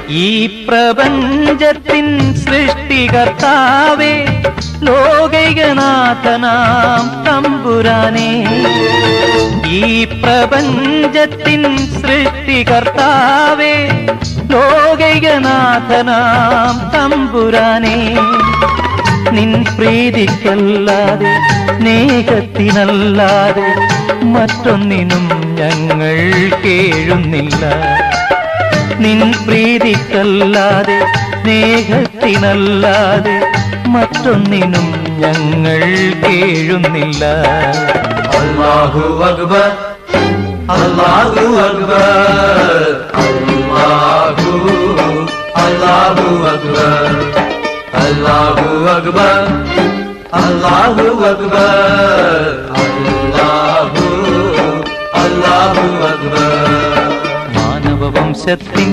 ഈ പ്രപഞ്ചത്തിൻ സൃഷ്ടികർത്താവേ, ലോകൈകനാഥനാം തമ്പുരാനേ. ഈ പ്രപഞ്ചത്തിൻ സൃഷ്ടികർത്താവേ, ലോകൈകനാഥനാം തമ്പുരാനേ. നിൻ പ്രീതിക്കല്ലാതെ സ്നേഹത്തിനല്ലാതെ മറ്റൊന്നിനും ഞങ്ങൾ കേഴുന്നില്ല. നിൻ പ്രീതിക്കല്ലാതെ സ്നേഹത്തിനല്ലാതെ മറ്റൊന്നിനും ഞങ്ങൾ കേഴുന്നില്ല. അല്ലാഹു അക്ബർ, അല്ലാഹു അക്ബർ, അല്ലാഹു അല്ലാഹു അക്ബർ, അല്ലാഹു അക്ബർ, അല്ലാഹു അക്ബർ, അല്ലാഹു അല്ലാഹു അക്ബർ. മാനവവംശത്തിൻ